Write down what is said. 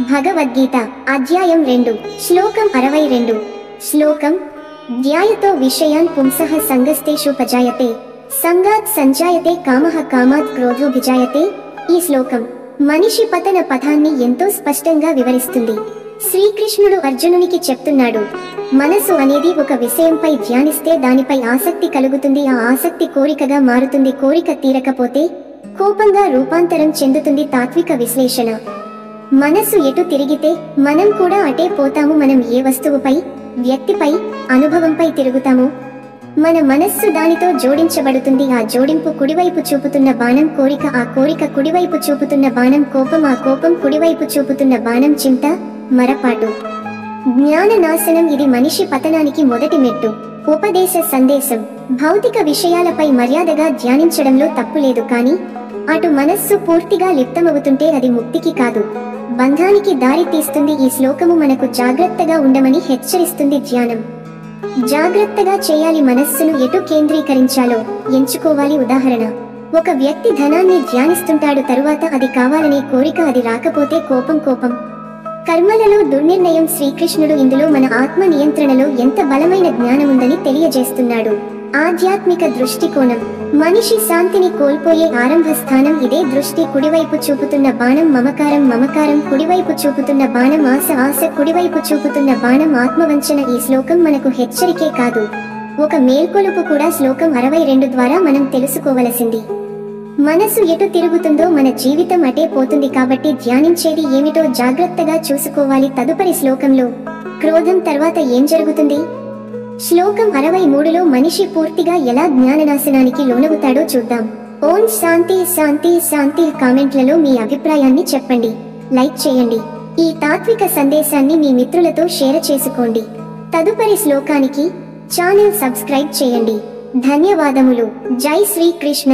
భగవద్గీత అధ్యాయం 2 శ్లోకం 62 శ్లోకం ధ్యాయతో విషయాన్ పుంసః సంగస్తేషుపజాయతే సంగాత్ సంజాయతే కామః కామాత్ క్రోధో విజాయతే. ఈ శ్లోకం మనిషి పతన పథాన్ని ఎంతో స్పష్టంగా వివరిస్తుంది. శ్రీకృష్ణుడు అర్జునునికి చెప్తున్నాడు, మనసు అనేది ఒక విషయంపై ధ్యానిస్తే దానిపై ఆసక్తి కలుగుతుంది. ఆ ఆసక్తి కోరికగా మారుతుంది. కోరిక తీరకపోతే కోపంగా రూపాంతరం చెందుతుంది. తాత్విక విశ్లేషణ: మనసు ఎటు తిరిగితే మనం కూడా అటే పోతాము. మనం ఏ వస్తువుపై, వ్యక్తిపై, అనుభవంపై తిరుగుతామో మన మనస్సు దానితో జోడించబడుతుంది. ఆ జోడింపు కుడివైపు చూపుతున్న బాణం కోరిక, ఆ కోరిక కుడివైపు చూపుతున్న బాణం కోపం, ఆ కోపం కుడివైపు చూపుతున్న బాణం చింత, మరపాటు, జ్ఞాన నాశనం. ఇది మనిషి పతనానికి మొదటి మెట్టు. ఉపదేశ సందేశం: భౌతిక విషయాలపై మర్యాదగా ధ్యానించడంలో తప్పులేదు, కానీ అటు మనస్సు పూర్తిగా లిప్తమవుతుంటే అది ముక్తికి కాదు, బంధానికి దారి తీస్తుంది. ఈ శ్లోకము మనకు జాగ్రత్తగా ఉండమని హెచ్చరిస్తుంది. ధ్యానం జాగ్రత్తగా చేయాలి. మనస్సును ఎటు కేంద్రీకరించాలో ఎంచుకోవాలి. ఉదాహరణ: ఒక వ్యక్తి ధనాన్ని ధ్యానిస్తుంటాడు, తరువాత అది కావాలనే కోరిక, అది రాకపోతే కోపం. కర్మలలో దుర్నిర్ణయం. శ్రీకృష్ణుడు ఇందులో మన ఆత్మ నియంత్రణలో ఎంత బలమైన జ్ఞానముందని తెలియజేస్తున్నాడు. ఆధ్యాత్మిక దృష్టికోణం: మనిషి శాంతిని కోల్పోయే ఆరంభ స్థానం ఇదే దృష్టి. కుడివైపు చూపుతున్న బాణం మమకారం, కుడివైపు చూపుతున్న బాణం ఆశ, కుడివైపు చూపుతున్న బాణం ఆత్మవంచన. ఈ శ్లోకం మనకు హెచ్చరికే కాదు, ఒక మేల్కొలుపు కూడా. శ్లోకం 62 ద్వారా మనం తెలుసుకోవలసింది: మనసు ఎటు తిరుగుతుందో మన జీవితం అటే పోతుంది. కాబట్టి ధ్యానించేది ఏమిటో జాగ్రత్తగా చూసుకోవాలి. తదుపరి శ్లోకంలో క్రోధం తర్వాత ఏం జరుగుతుంది? శ్లోకం 63లో మనిషి పూర్తిగా ఎలా జ్ఞాననాశనానికి లోనవుతాడో చూద్దాం. ఓం శాంతి శాంతి శాంతి. కామెంట్లలో మీ అభిప్రాయాన్ని చెప్పండి, లైక్ చేయండి. ఈ తాత్విక సందేశాన్ని మీ మిత్రులతో షేర్ చేసుకోండి. తదుపరి శ్లోకానికి ఛానల్ సబ్స్క్రైబ్ చేయండి. ధన్యవాదములు. జై శ్రీకృష్ణ.